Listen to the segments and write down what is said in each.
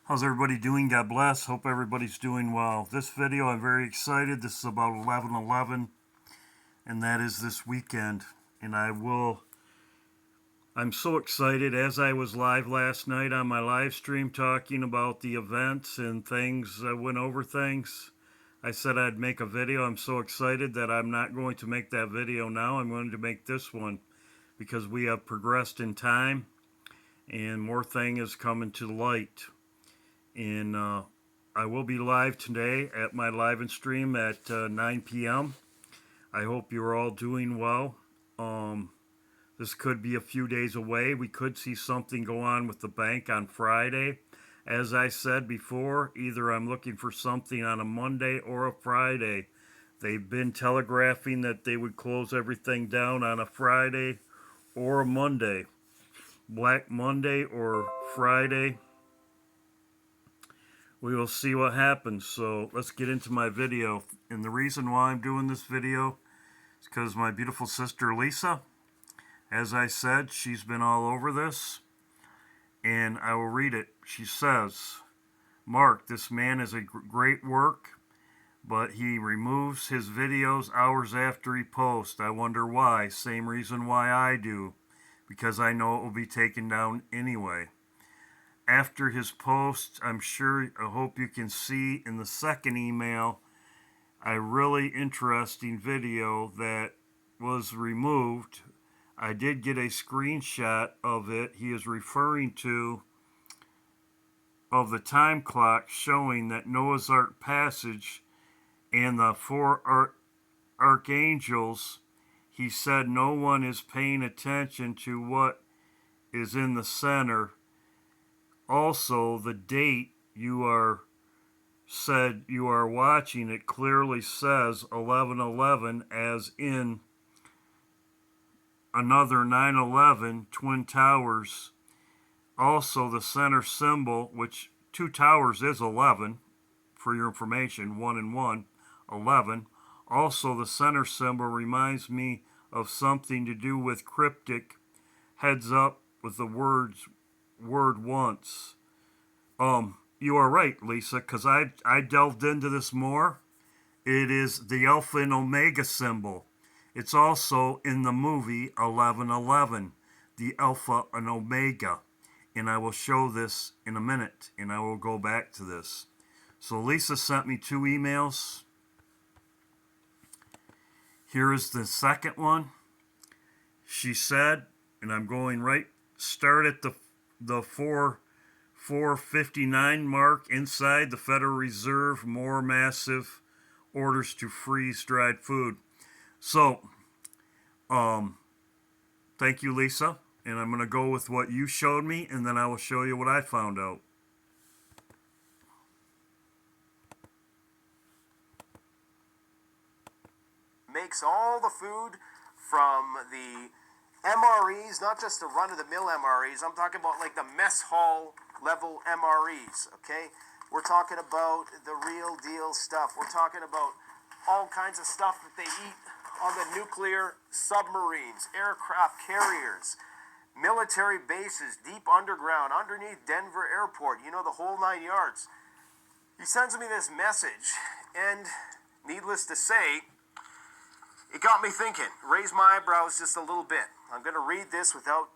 How's everybody doing? God bless. Hope everybody's doing well. This video, I'm very excited. This is about 11/11, and that is this weekend. And I'm so excited. As I was live last night on my live stream talking about the events and things, I went over things. I said I'd make a video. I'm so excited that I'm not going to make that video now. I'm going to make this one because we have progressed in time and more thing is coming to light. And I will be live today at my live and stream at 9 p.m. I hope you're all doing well. This could be a few days away. We could see something go on with the bank on Friday. As I said before, either I'm looking for something on a Monday or a Friday. They've been telegraphing that they would close everything down on a Friday or a Monday. Black Monday or Friday. We will see what happens. So let's get into my video. And the reason why I'm doing this video is because my beautiful sister Lisa, as I said, she's been all over this. And I will read it. She says, Mark, this man is a great work, but he removes his videos hours after he posts. I wonder why. Same reason why I do. Because I know it will be taken down anyway. After his post, I hope you can see in the second email a really interesting video that was removed. I did get a screenshot of it. He is referring to of the time clock showing that Noah's Ark passage and the four archangels, he said no one is paying attention to what is in the center. Also, the date you are watching, it clearly says 11/11, as in another 9/11 Twin Towers. Also, the center symbol, which two towers is 11, for your information, 1 and 1, 11. Also, the center symbol reminds me of something to do with cryptic, heads up with the word once. You are right, Lisa, because I delved into this more. It is the Alpha and Omega symbol. It's also in the movie 11/11, the Alpha and Omega. And I will show this in a minute, and I will go back to this. So Lisa sent me two emails. Here is the second one. She said, and I'm going right, start at the 459 mark inside the Federal Reserve, more massive orders to freeze dried food. So, thank you, Lisa. And I'm going to go with what you showed me, and then I will show you what I found out. Makes all the food from the MREs, not just the run-of-the-mill MREs. I'm talking about like the mess hall level MREs, okay? We're talking about the real deal stuff. We're talking about all kinds of stuff that they eat on the nuclear submarines, aircraft carriers, military bases, deep underground, underneath Denver Airport, you know, the whole 9 yards. He sends me this message, and needless to say, it got me thinking, raised my eyebrows just a little bit. I'm going to read this without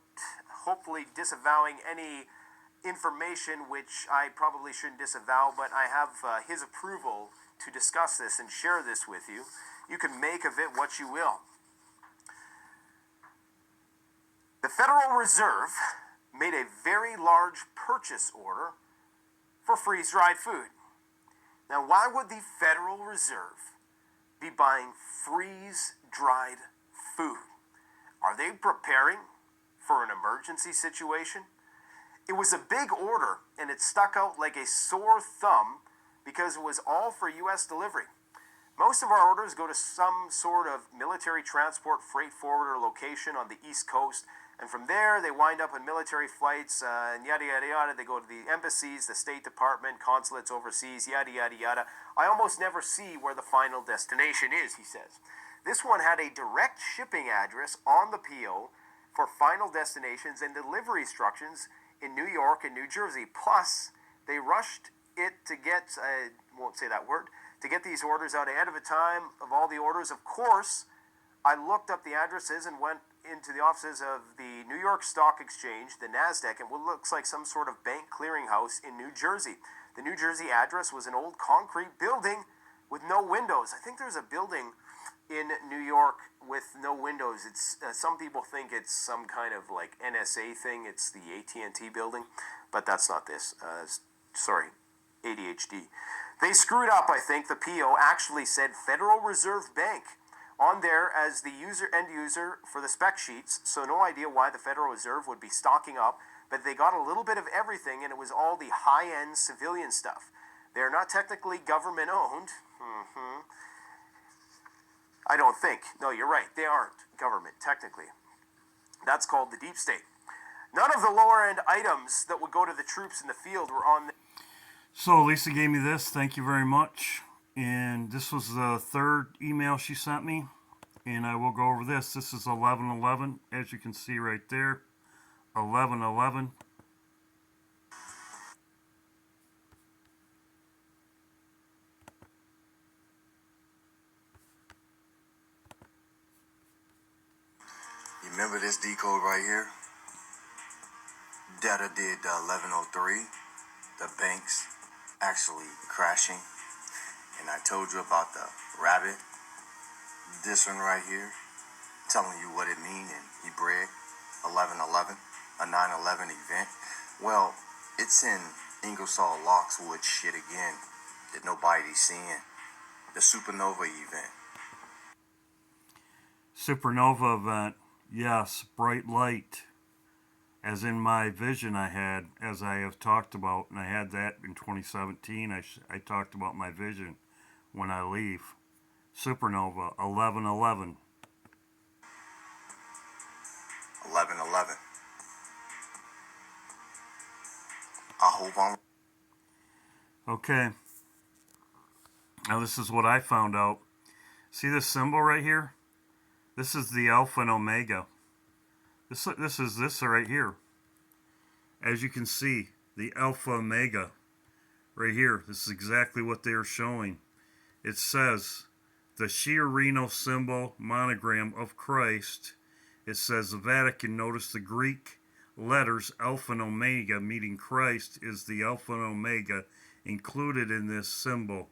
hopefully disavowing any information which I probably shouldn't disavow, but I have his approval to discuss this and share this with you. You can make of it what you will. The Federal Reserve made a very large purchase order for freeze-dried food. Now, why would the Federal Reserve be buying freeze-dried food? Are they preparing for an emergency situation? It was a big order, and it stuck out like a sore thumb because it was all for U.S. delivery. Most of our orders go to some sort of military transport freight forwarder location on the East Coast, and from there they wind up on military flights and yada yada yada. They go to the embassies, the State Department, consulates overseas, yada yada yada. I almost never see where the final destination is, he says. This one had a direct shipping address on the PO for final destinations and delivery instructions in New York and New Jersey. Plus, They rushed it to get, I won't say that word, to get these orders out ahead of a time of all the orders. Of course, I looked up the addresses and went into the offices of the New York Stock Exchange, the NASDAQ, and what looks like some sort of bank clearinghouse in New Jersey. The New Jersey address was an old concrete building with no windows. I think there's a building in New York with no windows. It's some people think it's some kind of like NSA thing. It's the AT&T building, but that's not this. Sorry, ADHD. They screwed up, I think. The PO actually said Federal Reserve Bank on there as the end user for the spec sheets, so no idea why the Federal Reserve would be stocking up, but they got a little bit of everything, and it was all the high-end civilian stuff. They're not technically government-owned. I don't think. No, you're right. They aren't government, technically. That's called the deep state. None of the lower-end items that would go to the troops in the field were on the... So Lisa gave me this. Thank you very much. And this was the third email she sent me. And I will go over this. This is 11/11, as you can see right there. 11/11. You remember this decode right here? Data did the 1103, the banks actually crashing. And I told you about the rabbit. This one right here, telling you what it means in Hebrew, 1111, a 9/11 event. Well, it's in Ingersoll Lockswood shit again that nobody's seeing. The supernova event. Supernova event. Yes, bright light. As in my vision I had, as I have talked about, and I had that in 2017. I talked about my vision when I leave. Supernova, 11/11. 1111. I hope I'm... Okay. Now this is what I found out. See this symbol right here? This is the Alpha and Omega. This is this right here. As you can see, the Alpha Omega right here. This is exactly what they are showing. It says the Chiarino symbol monogram of Christ. It says the Vatican. Notice the Greek letters Alpha and Omega, meaning Christ is the Alpha and Omega included in this symbol.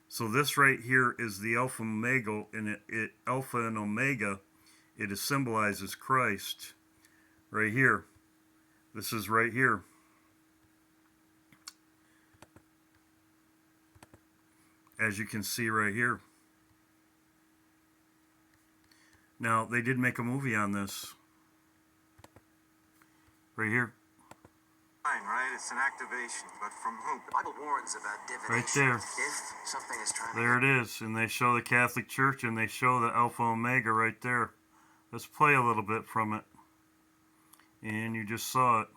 So this right here is the Alpha and Omega, and it Alpha and Omega, it symbolizes Christ. Right here. This is right here. As you can see right here. Now, they did make a movie on this. Right here. Right? It's an activation, but from whom? The Bible warns about divination. Right there. If something is trying There to... it is. And they show the Catholic Church and they show the Alpha Omega right there. Let's play a little bit from it. And you just saw it.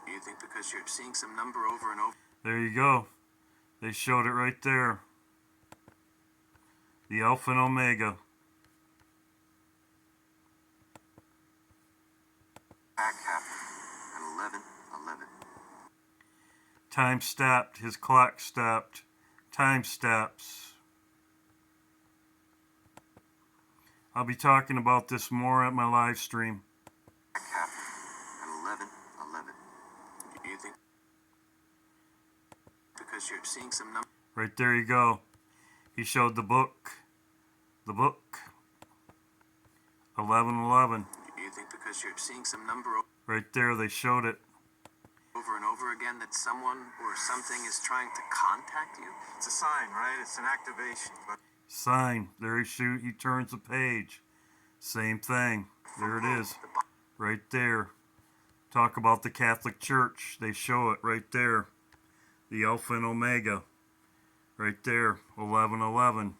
You think because you're seeing some number over and over... There you go. They showed it right there. The Alpha and Omega. Back happened at 11:11. Time stopped. His clock stopped. Time stops. I'll be talking about this more at my live stream. Back happened at 11:11. You think because you're seeing some number... Right there you go. He showed the book. The book. 11:11. You think because you're seeing some number Right there, they showed it. over and over again that someone or something is trying to contact you? It's a sign, right? It's an activation, but... Sign. There he turns the page. Same thing. There it is. Right there. Talk about the Catholic Church. They show it right there. The Alpha and Omega. Right there. 11:11.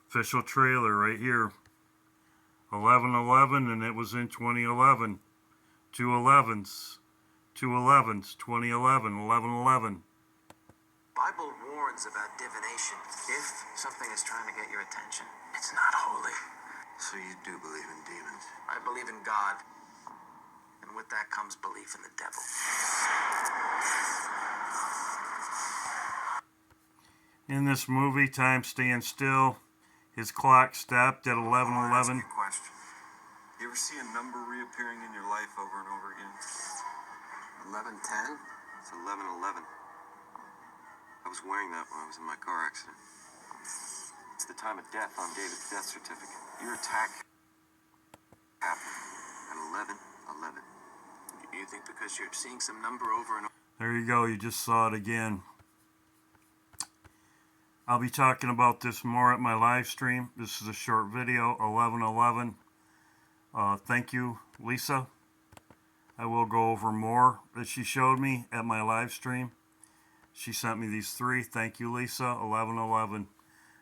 Official trailer right here. 11:11, and it was in 2011. 2 11s. 2 11s. 2011. 11:11. Bible warns about divination. If something is trying to get your attention, it's not holy. So you do believe in demons? I believe in God. And with that that comes belief in the devil. In this movie, time stands still. His clock stopped at I wanna ask 11:11. you a question. You ever see a number reappearing in your life over and over again? 11:10? It's 11:11. I was wearing that when I was in my car accident. It's the time of death on David's death certificate. Your attack happened at 11:11. You think because you're seeing some number over and over? There you go. You just saw it again. I'll be talking about this more at my live stream. This is a short video, 11:11. Thank you, Lisa. I will go over more that she showed me at my live stream. She sent me these three. Thank you, Lisa. 11:11.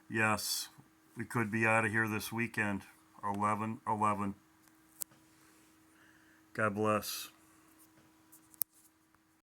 Yes, we could be out of here this weekend. 11:11. God bless.